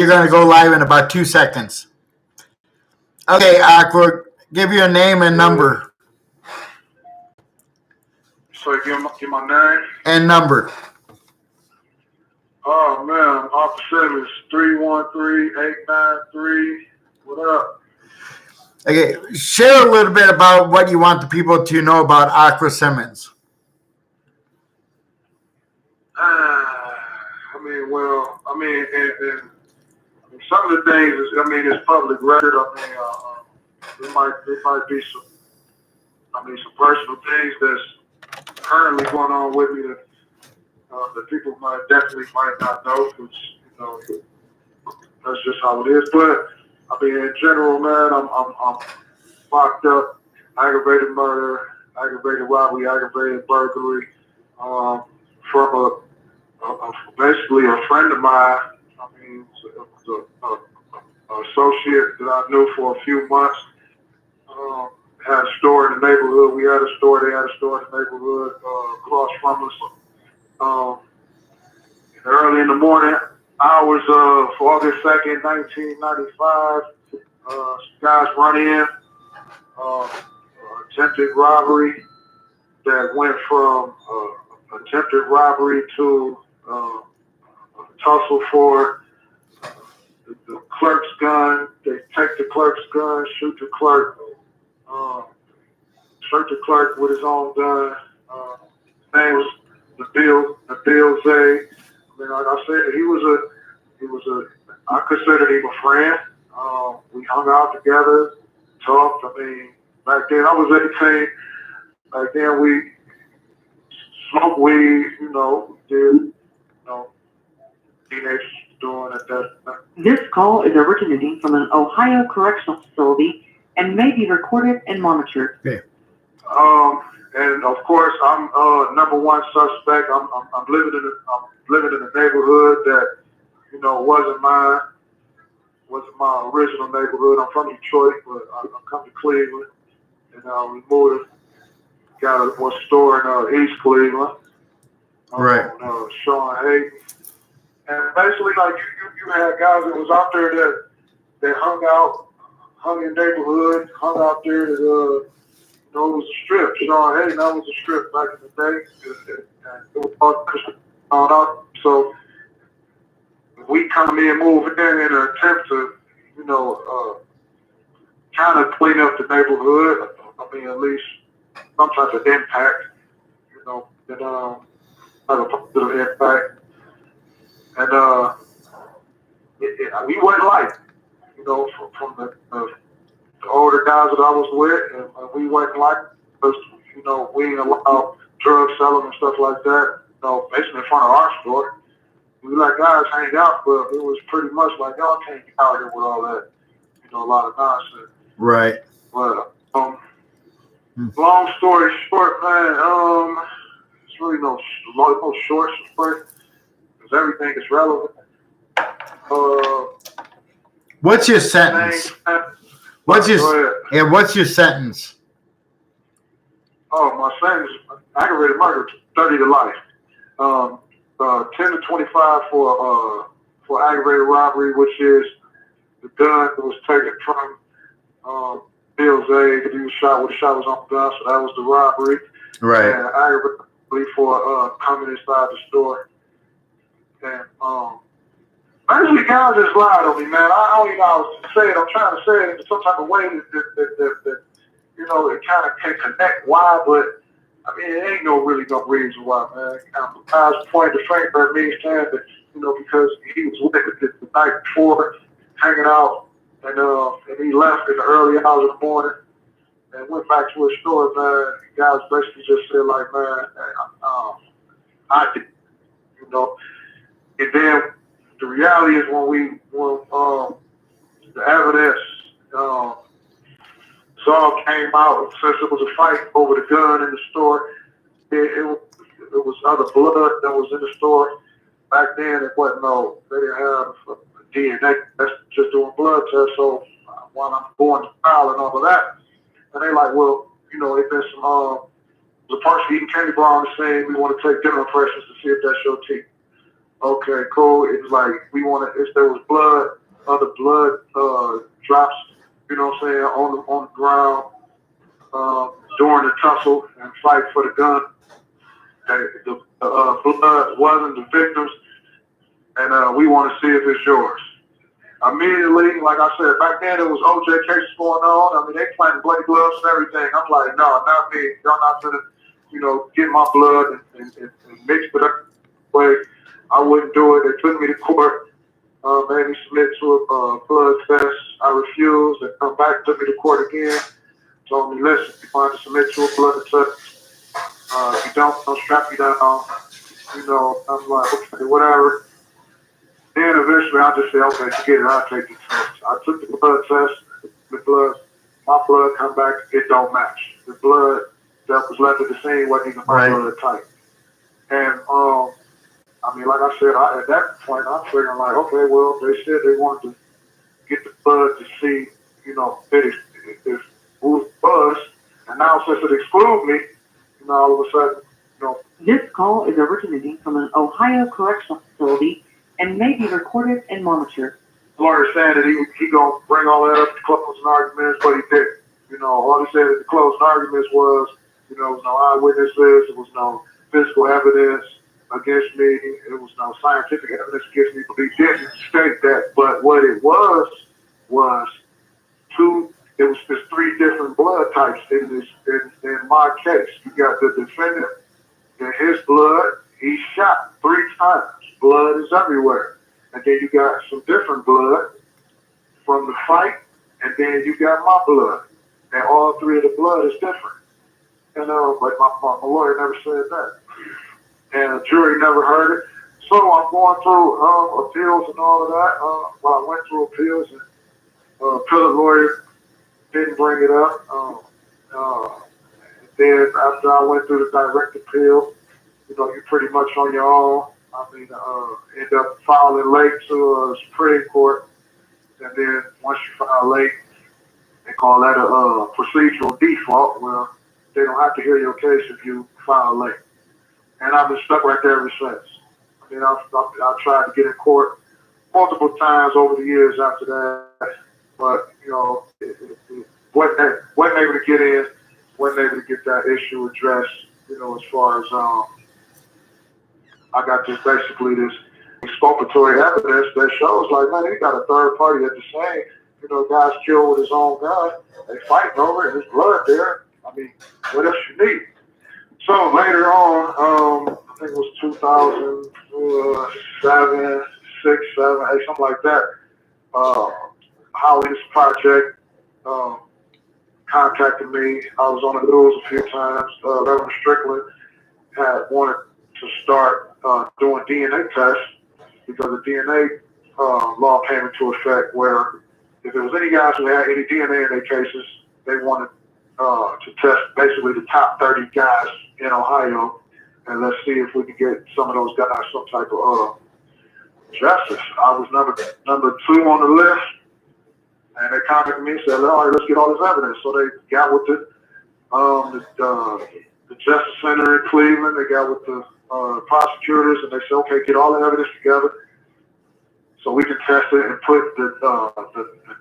you're going to go live in about 2 seconds. Okay, Aqua, give your name and number. So give my name and number. Oh man, Aqua Simmons, 313-893. What up? Okay, share a little bit about what you want the people to know about Aqua Simmons. And some of the things is, it's public record. There might be some personal things that's currently going on with me that people definitely might not know, which, that's just how it is. But in general, man, I'm locked up, aggravated murder, aggravated robbery, aggravated burglary, from basically a friend of mine. It was an associate that I knew for a few months. Had a store in the neighborhood. We had a store. They had a store in the neighborhood across from us. Early in the morning hours of August 2nd, 1995, guys run in, attempted robbery that went from attempted robbery to tussle for the clerk's gun. They take the clerk's gun, shoot the clerk with his own gun. His name was Nabil Zay. Like I said, I considered him a friend. We hung out together, talked. Back then I was 18. Back then we smoked weed, did, teenagers doing at that time. This call is originating from an Ohio correctional facility and may be recorded and monitored. Okay. And of course, I'm number one suspect. I'm living in a neighborhood that wasn't my original neighborhood. I'm from Detroit, but I come to Cleveland, and we moved. Got a store in East Cleveland. Right. Sean Hayden, and basically, like you had guys that was out there that hung in neighborhood, hung out there that it was a strip. Sean Hayden, that was a strip back in the day. It was all out. So we come in, move in an attempt to, kind of clean up the neighborhood. At least some type of impact, that have a positive impact. And we wasn't like, from the older guys that I was with, and we wasn't like, because, we ain't allowed drug selling and stuff like that, basically in front of our store. We let guys hang out, but it was pretty much like, y'all can't get out here with all that, a lot of nonsense. Right. But, long story short, man, it's really no short story, because everything is relevant. What's your sentence? What's your sentence? Oh, my sentence, aggravated murder, 30 to life. 10 to 25 for aggravated robbery, which is the gun that was taken from Bill Zay. He was shot with a shot was on the gun, so that was the robbery. Right. And aggravated for coming inside the store. And basically, guys just lied on me, man. I don't even know how to say it. I'm trying to say it in some type of way that it kind of can connect why, but it ain't really no reason why, man. Guys pointed the finger at me saying that, because he was with it the night before, hanging out, and he left in the early hours of the morning and went back to his store, man. Guys basically just said, like, man, I did, And then the reality is when the evidence all came out, since it was a fight over the gun in the store, it was other blood that was in the store. Back then, it wasn't they didn't have DNA. That's just doing blood tests. So while I'm going to trial and all of that, and they like, well, there's been the person eating candy bar on the scene. We want to take dental impressions to see if that's your teeth. Okay, cool. It was like we wanted if there was blood, other blood drops, you know what I'm saying, on the ground during the tussle and fight for the gun. The blood wasn't the victims, and we want to see if it's yours. Immediately, like I said, back then it was OJ cases going on. I mean, they planted bloody gloves and everything. I'm like, no, not me. Y'all not gonna, get my blood and mix it up. But I wouldn't do it. They took me to court, made me submit to a blood test. I refused. They come back, took me to court again. Told me, listen, you want to submit to a blood test. If you don't strap you down. I'm like, okay, whatever. Then eventually I just said, okay, forget it, I'll take the test. I took the blood test, my blood come back, it don't match. The blood that was left at the scene wasn't even my blood type. And, like I said, at that point, I'm figuring like, okay, well, they said they wanted to get the blood to see, if who's buzz. And now since it excludes me, all of a sudden, This call is originating from an Ohio correctional facility and may be recorded and monitored. The lawyer saying that he gonna bring all that up to closing arguments, but he didn't. All he said at the closing arguments was, there was no eyewitnesses, there was no physical evidence against me, there was no scientific evidence against me, but he didn't state that. But what it was there's three different blood types in my case. You got the defendant, and his blood, he shot 3 times. Blood is everywhere. And then you got some different blood from the fight, and then you got my blood. And all 3 of the blood is different. But my lawyer never said that. And the jury never heard it. So I'm going through appeals and all of that. I went through appeals, and appellate lawyer didn't bring it up. Then after I went through the direct appeal, you're pretty much on your own. End up filing late to Supreme Court, and then once you file late, they call that a procedural default. Well, they don't have to hear your case if you file late. And I've been stuck right there ever since. I tried to get in court multiple times over the years after that, but wasn't able to get in, wasn't able to get that issue addressed. As far as I got this exculpatory evidence that shows, like, man, he got a third party at the scene. Guy's killed with his own gun. They fighting over it. There's blood there. What else you need? So later on, I think it was 2007, 6, 7, 8, something like that. Howie's project contacted me. I was on the news a few times. Reverend Strickland had wanted to start doing DNA tests because the DNA law came into effect where if there was any guys who had any DNA in their cases, they wanted to test basically the top 30 guys in Ohio, and let's see if we can get some of those guys some type of justice. I was number 2 on the list, and they contacted me and said, all right, let's get all this evidence. So they got with the Justice Center in Cleveland, they got with the prosecutors, and they said, okay, get all the evidence together so we can test it and put the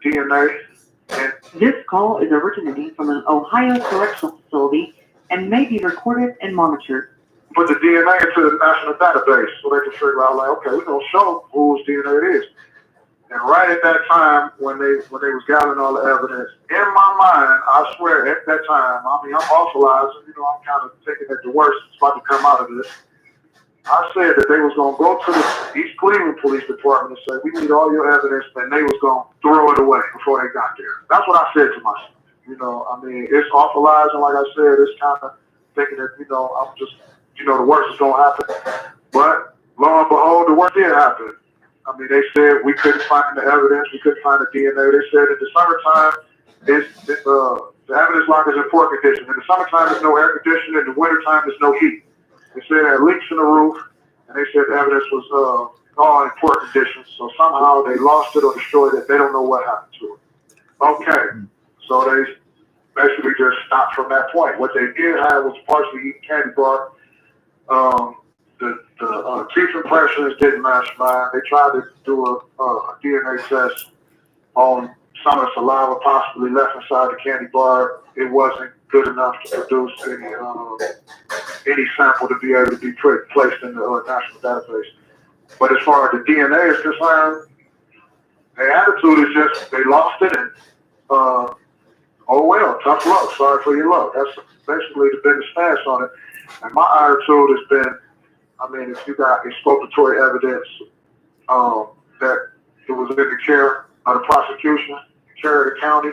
DNA. And this call is originating from an Ohio correctional facility and may be recorded and monitored. Put the DNA into the national database so they can figure out, like, okay, we're going to show whose DNA it is. And right at that time, when they was gathering all the evidence, in my mind, I swear at that time, I'm authorizing, I'm kind of thinking that the worst is about to come out of this. I said that they was going to go to the East Cleveland Police Department and say, we need all your evidence, and they was going to throw it away before they got there. That's what I said to myself. It's authorizing, like I said, it's kind of thinking that, I'm just, the worst is going to happen. But lo and behold, the worst did happen. They said we couldn't find the evidence, we couldn't find the DNA. They said in the summertime, the evidence log is in poor condition. In the summertime, there's no air conditioning. In the wintertime, there's no heat. They said there had leaks in the roof, and they said the evidence was all in poor condition. So somehow they lost it or destroyed it. They don't know what happened to it. Okay, so they basically just stopped from that point. What they did have was partially eating candy bar. the teeth impressions didn't match mine. They tried to do a DNA test on some of the saliva possibly left inside the candy bar. It wasn't good enough to produce any sample to be able to be placed in the national database. But as far as the DNA is concerned, their attitude is just they lost it and oh well, tough luck, sorry for your luck. That's basically the biggest stance on it. And my attitude has been, I mean, if you got exculpatory evidence that it was in the care of the prosecution, care of the county,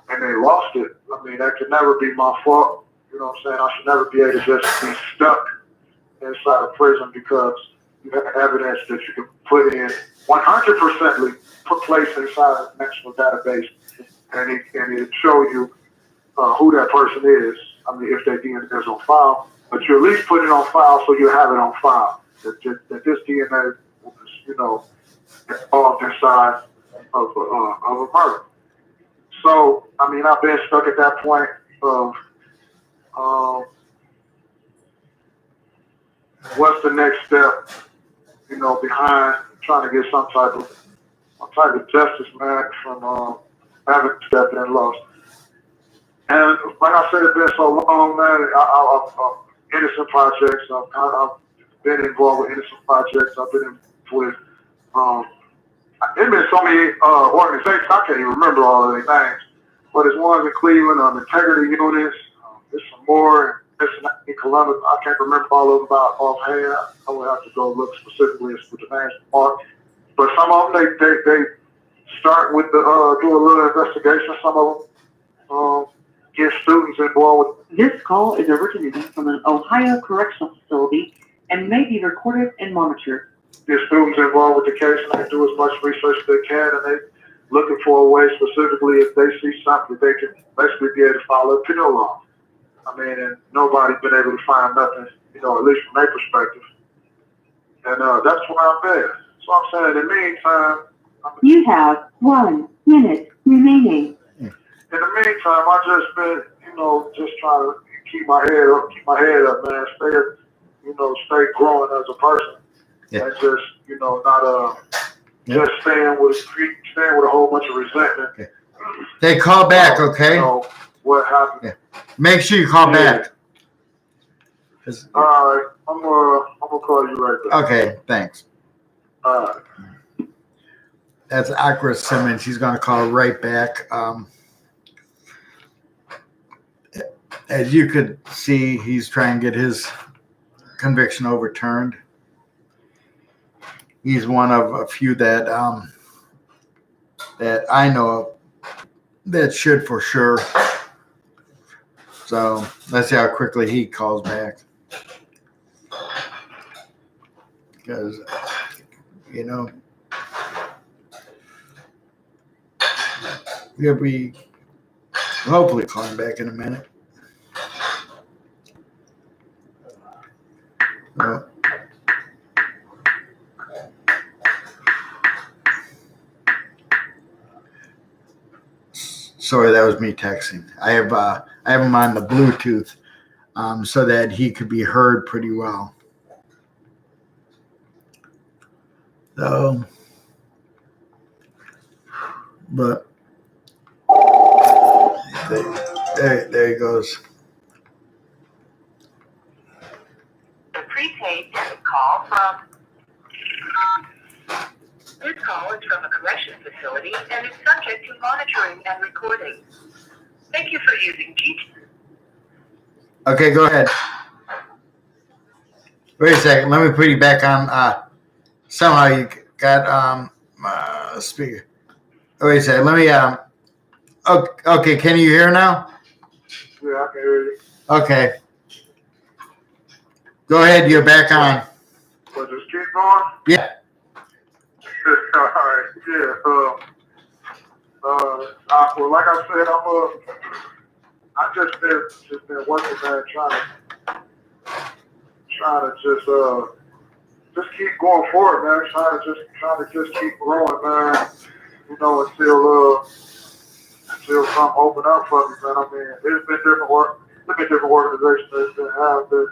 and they lost it, I mean, that could never be my fault. You know what I'm saying? I should never be able to just be stuck inside of prison because you have evidence that you can put in 100% put place inside a national database, and it show you who that person is. I mean, if their DNA is on file, but you at least put it on file so you have it on file that this DNA was, you know, involved inside of a murder. So, I mean, I've been stuck at that point of what's the next step, you know, behind trying to get some type of justice, man, from having stepped in and lost. And like I said, it's been so long, man. I've innocent projects. I've been involved with innocent projects. I've been with there's been so many organizations I can't even remember all of their names. But there's ones in Cleveland, integrity units. There's some more in Columbus. I can't remember all of them offhand. I would have to go look specifically with the names marked. But some of them they start with the do a little investigation. Some of them get students involved with. This call is originating from an Ohio correctional facility and may be recorded and monitored. Get students involved with the case and they do as much research as they can, and they looking for a way specifically if they see something they can basically be able to follow a appeal on. I mean, and nobody's been able to find nothing, you know, at least from their perspective. And that's where I'm at. So I'm saying in the meantime, You have 1 minute remaining. in the meantime, I just been, you know, just trying to keep my head up, man. Stay growing as a person. Yeah. And just, you know, not just staying with a whole bunch of resentment. Okay. They call back, okay? You know, what happened. Yeah. Make sure you call back. All right, I'm gonna call you right back. Okay, thanks. All right. That's Akra Simmons. He's going to call right back. As you could see, he's trying to get his conviction overturned. He's one of a few that I know of that should for sure. So let's see how quickly he calls back. Because, you know, we'll be hopefully calling back in a minute. Sorry, that was me texting. I have him on the Bluetooth so that he could be heard pretty well. So, but there he goes. The prepaid debit call from this call is from a corrections facility and is subject to monitoring and recording. Thank you for using GT. Okay, go ahead. Wait a second. Let me put you back on. Somehow you got speaker. Wait a second. Let me. Okay, can you hear now? Yeah, I can hear you. Okay. Go ahead. You're back on. But just keep going. Yeah. All right. Yeah. Well, like I said, I just been working, man, trying to just keep going forward, man. Trying to just keep growing, man. You know, until something open up for me, man. I mean, there's been different organizations that have been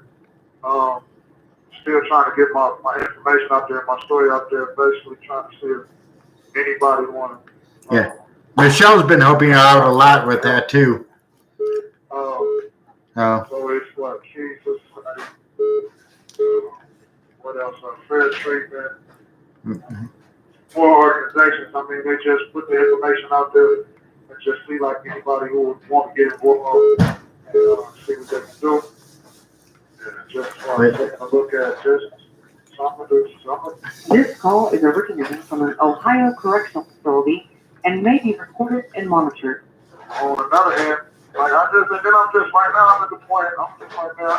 still trying to get my information out there, my story out there, basically trying to see if anybody want to. Yeah. Michelle's been helping you out a lot with that too. Oh. So it's what, Key Society, what else? Fair treatment. Mm-hmm. More organizations. I mean, they just put the information out there and just see like anybody who would want to get involved and see what they can do. And just taking a look at just something. This call is originating from an Ohio correctional facility and may be recorded and monitored. On another hand, like I'm just right now, I'm at the point, I'm just like, man,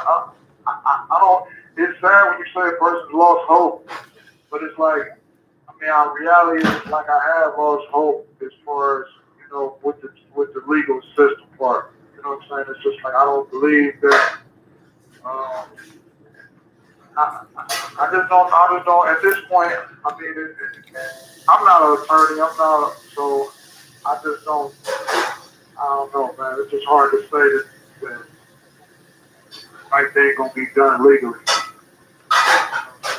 I don't, it's sad when you say a person's lost hope, but it's like, I mean, our reality is like I have lost hope as far as, you know, with the legal system part. You know what I'm saying? It's just like, I don't believe that, I just don't, at this point, I mean, I'm not an attorney, so I just don't, I don't know, man. It's just hard to say that like they ain't gonna be done legally.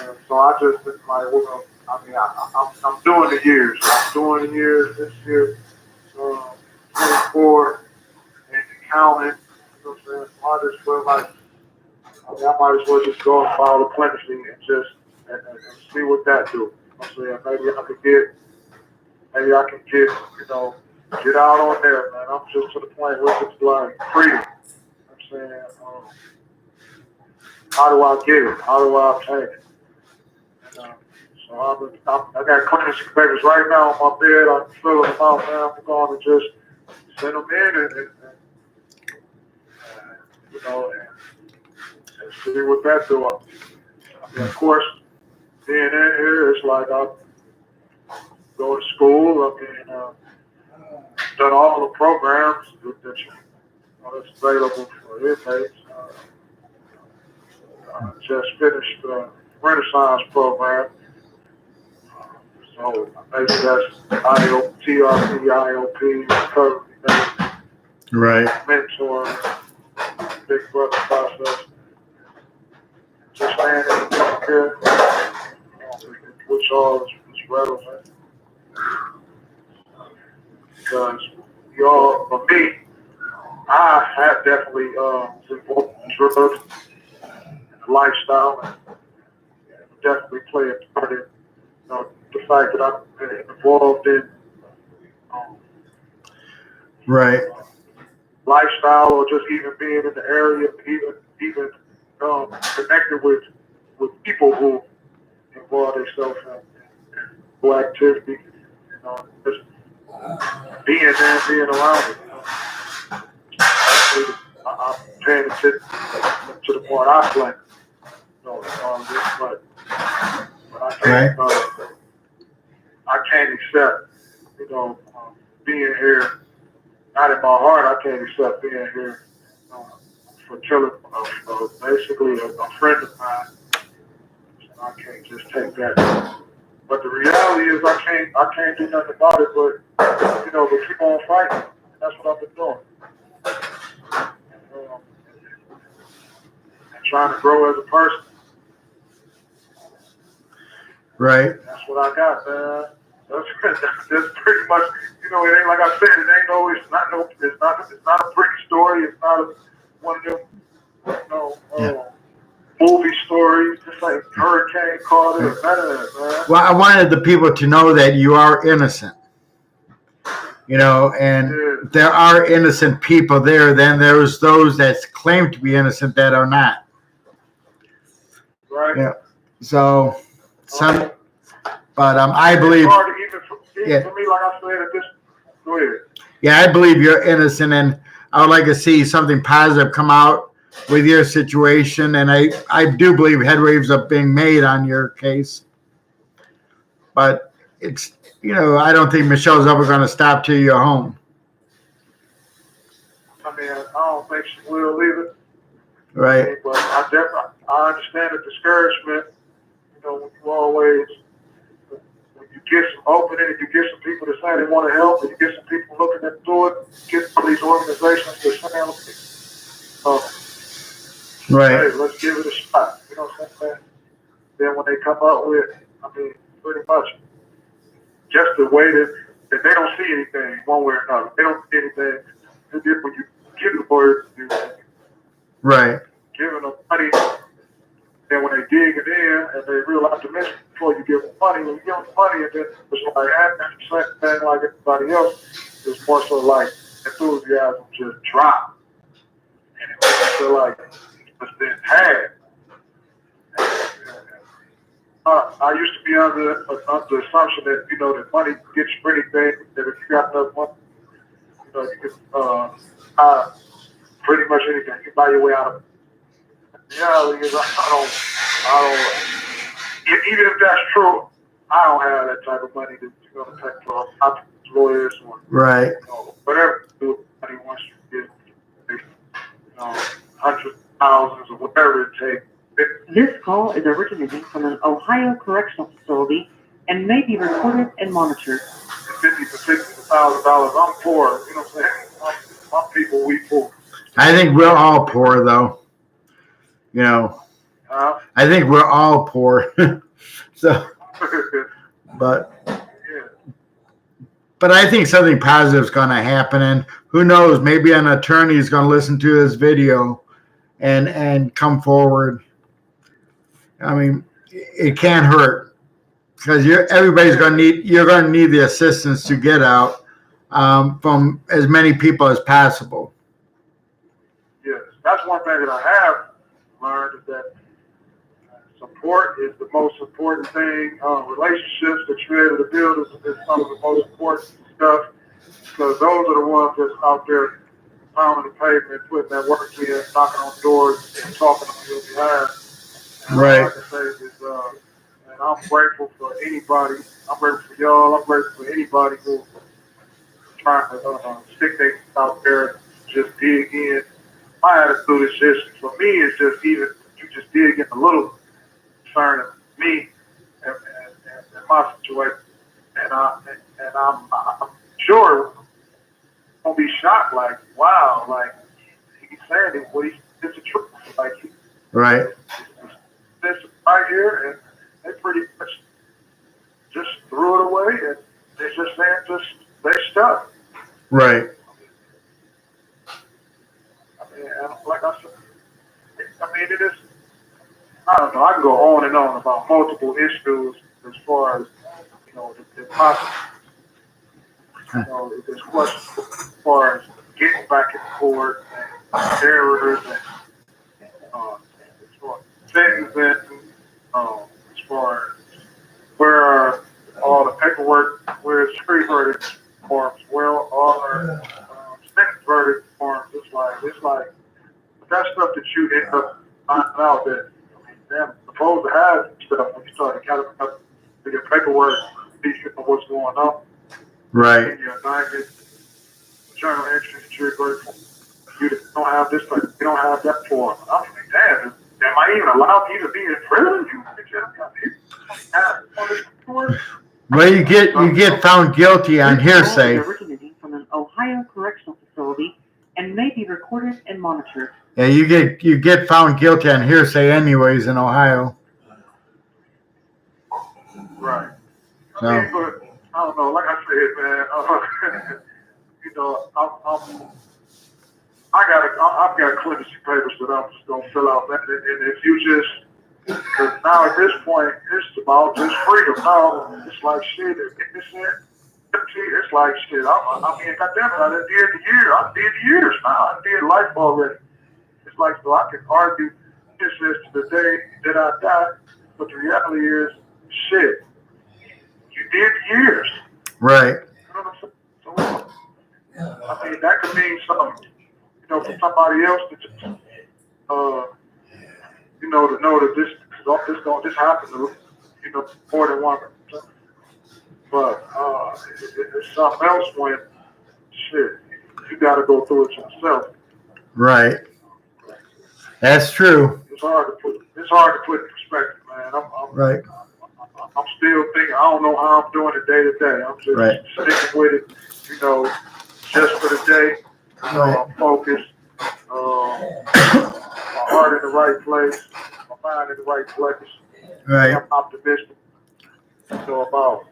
And so I just been like, well, I mean, I'm doing the years. I'm doing the years this year, 24 and counting. You know what I'm saying? So I just feel like, I mean, I might as well just go and file the clemency and just and see what that do. You know what I'm saying? Maybe I can get, you know, get out on there, man. I'm just to the point where it's like freedom. You know what I'm saying? How do I get it? How do I obtain it? And, so I got clemency papers right now on my bed. I'm filling them out, man. I'm going to just send them in and you know, and see what that do. I mean, of course, being in here, it's like I go to school. I mean, done all the programs that that's available for inmates. Just finished the Renaissance program. So maybe that's TRP, IOP, recovery, Right. mentor, big brother process. Just standing here, which all is relevant. Because y'all, for me, I have definitely involved in drugs and lifestyle, and definitely play a part in, you know, the fact that I've been involved in Right. lifestyle, or just even being in the area, even connected with people who involve themselves in activity, you know, just being there, being around it. Actually, I'm paying attention to the part I play. You know, but I can't accept, you know, being here. Not in my heart, I can't accept being here for killing basically a friend of mine. I can't just take that. But the reality is, I can't do nothing about it. But you know, but keep on fighting. That's what I've been doing. And trying to grow as a person. Right. That's what I got, man. That's pretty much. You know, it ain't like I said. It ain't no. It's not a pretty story. It's not one of them. Movie stories, just like Hurricane Carter, none of that, man. Well, I wanted the people to know that you are innocent. You know, and there are innocent people there. Then there's those that claim to be innocent that are not. Right. Yeah. So, but I believe. It's hard to even for me, like I said, at this. Go ahead. Yeah, I believe you're innocent, and I would like to see something positive come out with your situation, and I do believe headwaves are being made on your case. But it's, you know, I don't think Michelle's ever going to stop till you're home. I mean, I don't think she will either. Right. But I understand the discouragement. You know, when you always, when you get some opening, and you get some people that say they want to help, and you get some people looking into it, get these organizations to say, right. Hey, let's give it a shot. You know what I'm saying? then when they come up with, I mean, pretty much just the way that they don't see anything one way or another. They don't see anything. When you give the boys, you Right. giving them money, and when they dig it in and they're real optimistic before you give them money, when you give them money, and then it's like after thing like everybody else, it's more so like enthusiasm just drop, and it makes you feel like it's been had. I used to be under the assumption that that money gets you anything. That if you got enough money, you can buy pretty much anything. You can buy your way out of it. The reality is, even if that's true, I don't have that type of money to pay for lawyers or Right. whatever you do with money once you get hundreds of thousands or whatever it takes. This call is originating from an Ohio correctional facility and may be recorded and monitored. $50,000 to $60,000. I'm poor. You know what I'm saying? My people, we poor. I think we're all poor, though. I think we're all poor. So, but I think something positive is going to happen, and who knows? Maybe an attorney is going to listen to this video and come forward. I mean, it can't hurt because you're going to need the assistance to get out from as many people as possible. Yes, that's one thing that I have learned is that support is the most important thing. Relationships that you're able to build is some of the most important stuff because those are the ones that's out there pounding the pavement, putting that work in, knocking on doors, and talking on your behalf. And Right. all I can say is, and I'm grateful for anybody. I'm grateful for y'all. I'm grateful for anybody who's trying to stick their out there, just dig in. My attitude is just, for me, it's just even you just dig in a little concerning me and my situation, and I'm sure gonna be shocked. Like, wow, like he's saying it, what it's the truth. Like, Right. this right here, and they pretty much just threw it away, and they're just saying they stuck. Right. I mean, like I said, it is. I don't know. I can go on and on about multiple issues as far as the possible. There's questions as far as getting back in court and errors and as far as sentencing, as far as where are all the paperwork, where it's free verdict forms, where all our sentence verdict forms. It's like that stuff that you end up finding out that they're supposed to have stuff when you start to kind of get paperwork, see what's going on. Right. In your indictment, journal entries that you're grateful. You don't have this, but you don't have that form. I'm like, damn, am I even allowed to even be in prison? Well, you get found guilty on hearsay. This call is originating from an Ohio correctional facility and may be recorded and monitored. Yeah, you get found guilty on hearsay anyways in Ohio. Right. So. I mean, but I don't know. Like I said, man, I've got clemency papers that I'm just gonna fill out, man. And if you just, because now at this point, it's about just freedom. Now it's like shit. It's like shit. I mean, goddamn it, I done did the year. I did the years now. I did life already. It's like, so I can argue this is to the day that I die, but the reality is, shit, you did years. Right. You know what I'm saying? So, I mean, that could mean something, for somebody else to just, to know that this happened to, more than one person. But it's something else when, shit, you got to go through it yourself. Right. That's true. It's hard to put in perspective, man. Right. I'm still thinking. I don't know how I'm doing it day to day. I'm just sticking with it, just for the day. I'm focused. My heart in the right place. My mind in the right place. Right. I'm optimistic. So about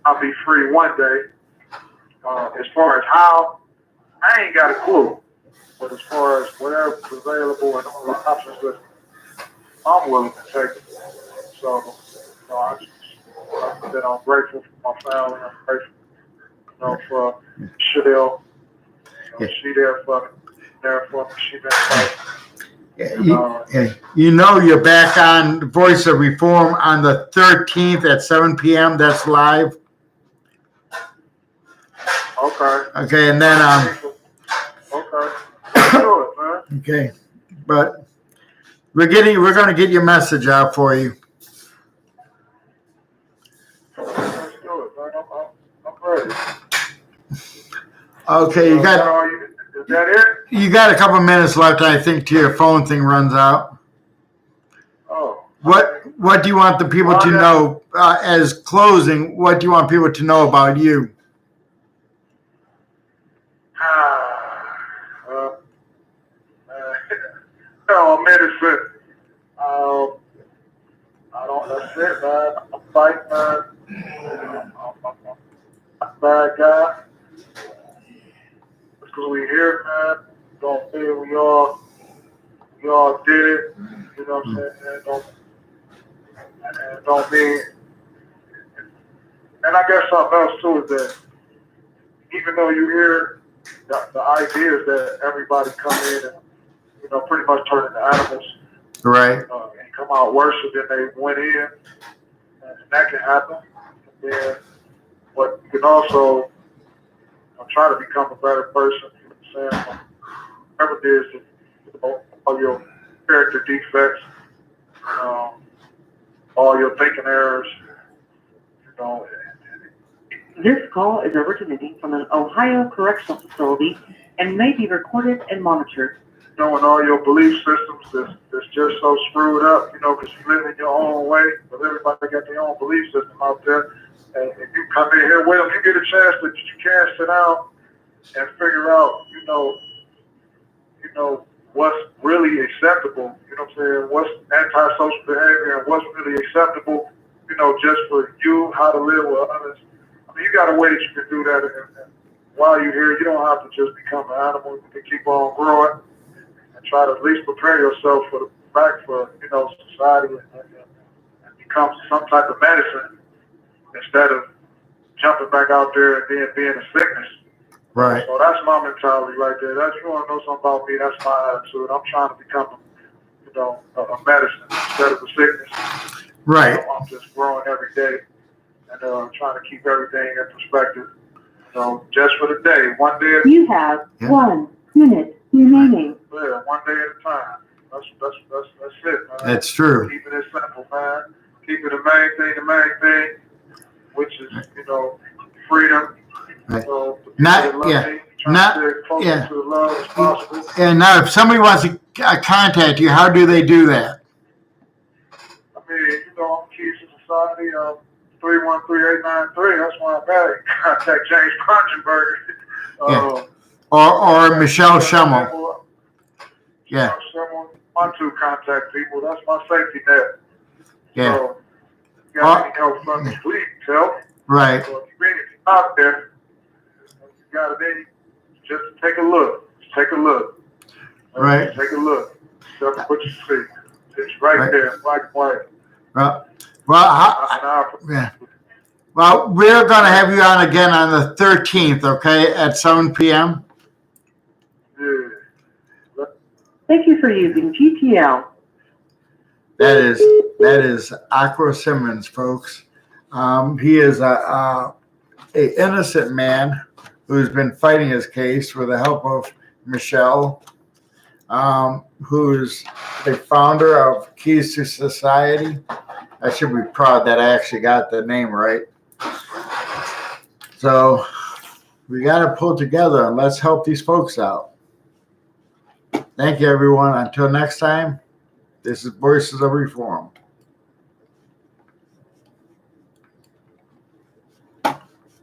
I'll be free one day. As far as how, I ain't got a clue. But as far as whatever's available and all the options that I'm willing to take. So, like I said, I'm grateful for my family. I'm grateful, for Shadell. She there for me. She been fighting. You're back on Voice of Reform on the 13th at 7 p.m. That's live. Okay. Okay, and then Okay. Let's do it, man. okay, but we're going to get your message out for you. Let's do it, man. I'm ready. Okay, Is that it? you got a couple minutes left, I think, till your phone thing runs out. Oh. What do you want the people to know as closing? What do you want people to know about you? Medicine. That's it, man. I'm fighting, man. I'm a bad guy. Because we here, man. Don't feel we all did it. You know what I'm saying? And don't mean. And I guess something else too is that even though you hear the idea is that everybody come in and pretty much turn into animals, Right. And come out worse than they went in, and that can happen. And then, but you can also try to become a better person. You know what I'm saying? Remember, there's all your character defects, all your thinking errors. This call is originating from an Ohio correctional facility and may be recorded and monitored. Knowing all your belief systems that's just so screwed up, because you live in your own way, but everybody got their own belief system out there. And if you come in here with them, you get a chance that you can sit down and figure out, what's really acceptable, what I'm saying, what's antisocial behavior and what's really acceptable, just for you, how to live with others. I mean, you got a way that you can do that. And while you're here, you don't have to just become an animal. You can keep on growing. Try to at least prepare yourself for society and become some type of medicine instead of jumping back out there and then being a sickness. Right. So that's my mentality right there. That's, you want to know something about me, that's my attitude. I'm trying to become a medicine instead of a sickness. Right. I'm just growing every day and trying to keep everything in perspective. Just for the day, one day at a You have 1 minute remaining. Yeah, one day at a time. That's it, man. That's true. Keeping it simple, man. Keeping the main thing, which is, freedom. Right. To love as possible. And now, if somebody wants to contact you, how do they do that? I mean, I'm Keys to Society, 313-893. That's why I got it. Contact James Kronenberger. Or Michelle Schimmel. Yeah. My two contact people. That's my safety net. Yeah. So, you got any help from me, please help. Right. So if you're out there, you got it in, just take a look. Just take a look. Right. Take a look. Just what you see. It's right there, black and white. Yeah. Well, we're going to have you on again on the 13th, okay, at 7 p.m. Yeah. Thank you for using GTL. That is Aqua Simmons, folks. He is a innocent man who's been fighting his case with the help of Michelle, who's the founder of Keys to Society. I should be proud that I actually got the name right. So we got to pull together and let's help these folks out. Thank you, everyone. Until next time, this is Voices of Reform.